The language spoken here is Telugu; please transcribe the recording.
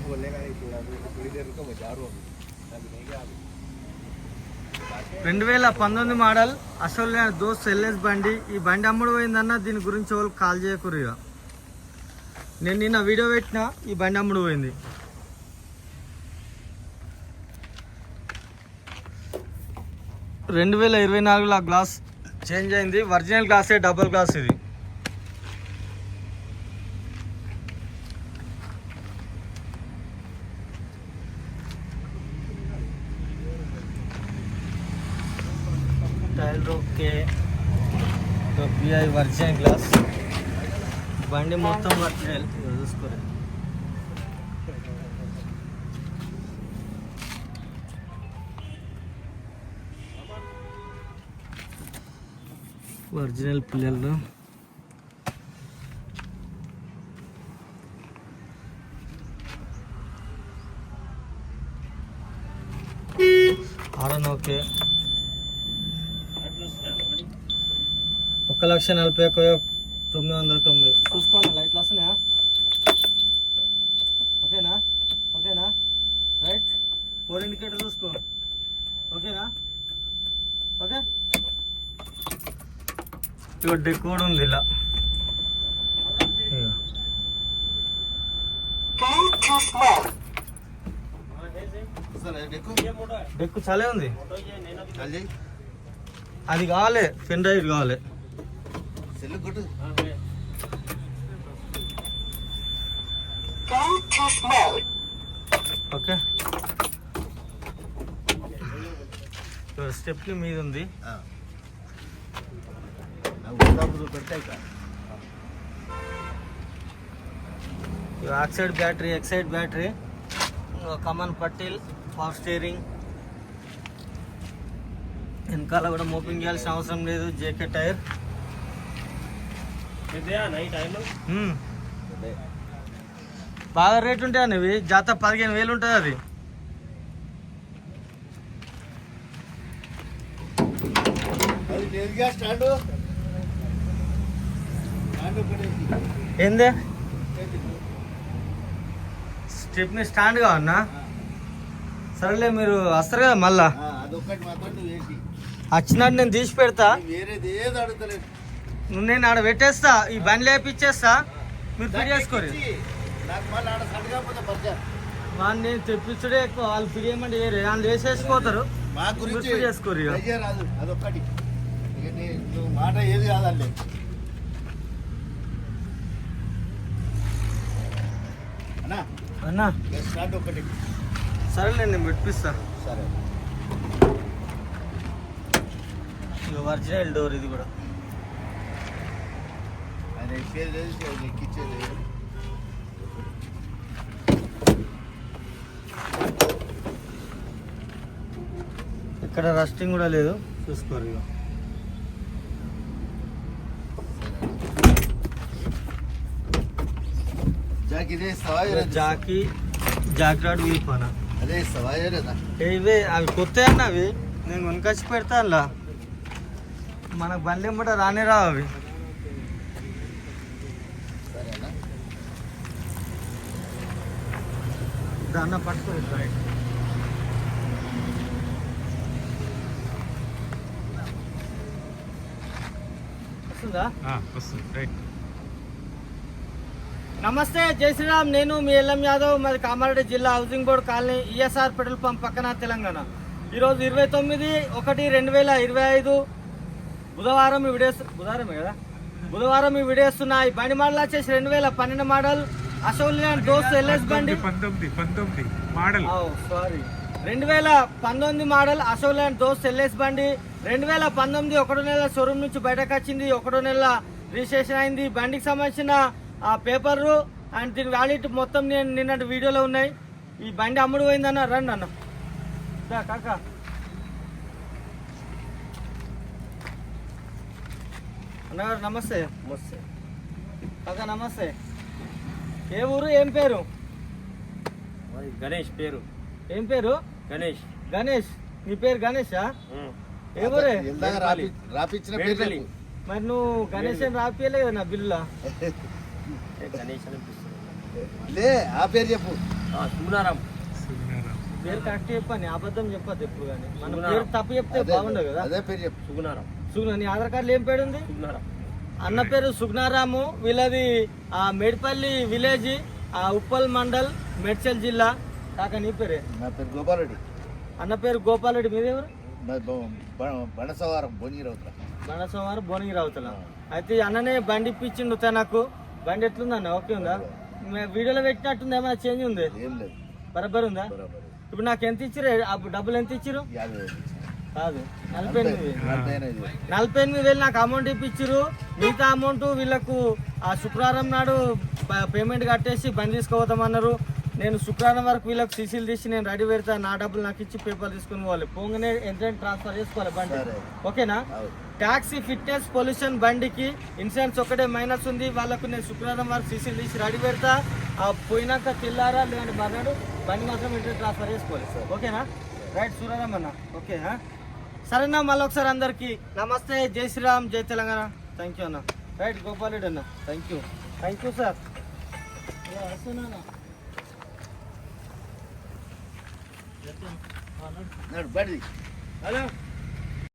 बोलेगा नहीं थोड़ी देर रुको मैं जा रहा हूँ अभी नहीं गया अभी 2019 మోడల్ అసలు దోస్త్ ఎల్ఎస్ బండి. ఈ బండి అమ్ముడు పోయిందన్న, దీని గురించి వాళ్ళు కాల్ చేయకూరు. ఇక నేను నిన్న వీడియో పెట్టిన, ఈ బండి అమ్ముడు పోయింది. 2024లో ఆ గ్లాస్ చేంజ్ అయింది. ఒరిజినల్ గ్లాసే, డబుల్ గ్లాస్ ఇది. Tail okay, PI original glass. బండి మొత్తం ఒరిజినల్ చూసుకోరు. ఒరిజినల్ పిల్లలు ఆడన్ ఓకే. 1,40,990. చూసుకోండి, లైట్లు వస్తున్నాయా? ఓకేనా? ఓకేనా? రైట్. 4 ఇండికేటర్ చూసుకో. ఓకేనా? ఓకే. ఇక డెకోడ్ ఉంది ఇలా. డెక్కు చాలా ఉంది. అది కావాలి, పెన్ డ్రైవ్ కావాలి. ఓకే. స్టెప్ని మీద ఉంది. ఆక్సైడ్ బ్యాటరీ, ఎక్సైడ్ బ్యాటరీ, కమన్ పట్టిల్, పవర్ స్టీరింగ్. వెనకాల కూడా మోపింగ్ చేయాల్సిన అవసరం లేదు. JK tyre. బాగా రేట్ ఉంటాయి అవి. జాత 15,000 ఉంటుంది అది. ఏంది స్టెప్ని స్టాండ్ కావన్నా? సరేలే, మీరు వస్తారు కదా మళ్ళా. వచ్చినట్టు నేను తీసి పెడతా. నేను ఆడ పెట్టేస్తా, ఈ బండి లేపిచ్చేస్తా, మీరు ఫిట్ చేసుకోరు. నేను తెప్పించుడే ఎక్కువ, వాళ్ళు ఫిట్ చేయమంటే వాళ్ళు వేసేసిపోతారు, ఫిట్ చేసుకోరు. మాట ఏది కాదండి. అన్నా ఒకటి సరేలే, నేను పెట్టిస్తా. సరే. ఇక ఒరిజినల్ డోర్ ఇది కూడా. ఇక్కడ రస్టింగ్ కూడా లేదు, చూసుకోరు. ఇక జాకీ జాకెట్ వీపానా అదే ఇవే అవి కొత్త అన్న. అవి నేను కొనుకొచ్చి పెడతా. అలా మనకు బండి ఎంబట రానే రావు అవి. దాన్న పట్టుకో. వస్తుందా? వస్తుంది. రైట్. నమస్తే, జై శ్రీరామ్. నేను మీ ఎల్ఎం యాదవ్, మాది కామారెడ్డి జిల్లా, housing board colony, ESR petrol pump పక్కన, తెలంగాణ. ఈరోజు 29/1/2025 బుధవారం. ఈ వీడియోస్ బుధవారమే కదా, బుధవారం ఈ వీడియో ఇస్తున్నా. ఈ బండి మోడల్ వచ్చేసి 2012 model Ashok Leyland Dost LS బండి. 19 model. Sorry, 2019 model Ashok Leyland Dost LS బండి. 2019 1వ నెల షోరూమ్ నుంచి బయటకు వచ్చింది. 1వ నెల రిజిస్ట్రేషన్ అయింది. బండికి సంబంధించిన పేపర్లు అండ్ దీని వ్యాలిటీ మొత్తం నేను నిన్నటి వీడియోలో ఉన్నాయి. ఈ బండి అమ్ముడు పోయిందన్న. రండి అన్న. కాక అన్నగారు నమస్తే. నమస్తే కాక నమస్తే. ఏ ఊరు, ఏం పేరు? గణేష్. పేరు ఏం పేరు? గణేష్. గణేష్. నీ పేరు గణేషా? ఏ ఊరే? రాపిచ్చిన మరి నువ్వు గణేష్ అని రాపియలే కదా నా బిల్లులా? లే, ఆ పేరు చెప్పు. సుగుణారాం సుగుణారాం. పేరు కరెక్ట్ చెప్పని అబద్ధం చెప్పద్దు ఎప్పుడు కానీ మన సుగుణారాం. పేరు తప్పు చెప్తే బాగుండదు కదా. అదే పేరు చెప్పు. సుగుణారాం. సుగుణ నీ ఆధార్ కార్డులో ఏం పేరు ఉంది? సుగుణారాం. అన్న పేరు సుగుణారాము. వీళ్ళది మేడిపల్లి విలేజ్, ఉప్పల్ మండల్, మేడ్చల్ జిల్లా. కాక నీ పేరే? నా పేరు గోపాలరెడ్డి. అన్న పేరు గోపాల్ రెడ్డి. మీరెవరు? బండసవారం భోజీరవుతున్నా. బండసోమవారం భువనగిరి అవతల. అయితే అన్ననే బండి ఇప్పించిండు నాకు. బండి ఎట్లుంది అన్న? ఓకే ఉందా? వీడియోలో పెట్టినట్టుంది, ఏమైనా చేంజ్ ఉంది? ఏం లేదు, బరాబర్ ఉందా? బరాబర్. ఇప్పుడు నాకు ఎంత ఇచ్చిరు? అప్పుడు డబ్బులు ఎంత ఇచ్చిరు? 50,000. కాదు, 48,000. 45,000. 48,000 నాకు అమౌంట్ ఇప్పించిరు. మిగతా అమౌంట్ వీళ్ళకు శుక్రవారం నాడు పేమెంట్ కట్టేసి బండి తీసుకుపోతామన్నారు. నేను శుక్రవారం వరకు వీళ్ళకి సీసీలు తీసి నేను రెడీ పెడతా. నా డబ్బులు నాకు ఇచ్చి పేపర్ తీసుకుని పోవాలి. పోగానే ఎంత ట్రాన్స్ఫర్ చేసుకోవాలి బండి. సరే. ఓకేనా? అవును. ట్యాక్సీ, ఫిట్నెస్, పొల్యూషన్ బండికి ఇన్సూరెన్స్ ఒక్కటే మైనస్ ఉంది. వాళ్ళకు నేను శుక్రవారం వరకు సీసీలు తీసి రెడీ పెడతా. పోయినాక తెల్లారా లేదంటే మర్నాడు బండి మాత్రం ఇంటర్ ట్రాన్స్ఫర్ చేసుకోవాలి. ఓకేనా? రైట్ సూరారాం అన్న. ఓకే సరేనా? మళ్ళీ ఒకసారి అందరికీ నమస్తే, జై శ్రీరామ్, జై తెలంగాణ. థ్యాంక్ యూ అన్న. రైట్ గోపాల్ రెడ్డి అన్న. Thank you sir. నడు, బయటిది. హలో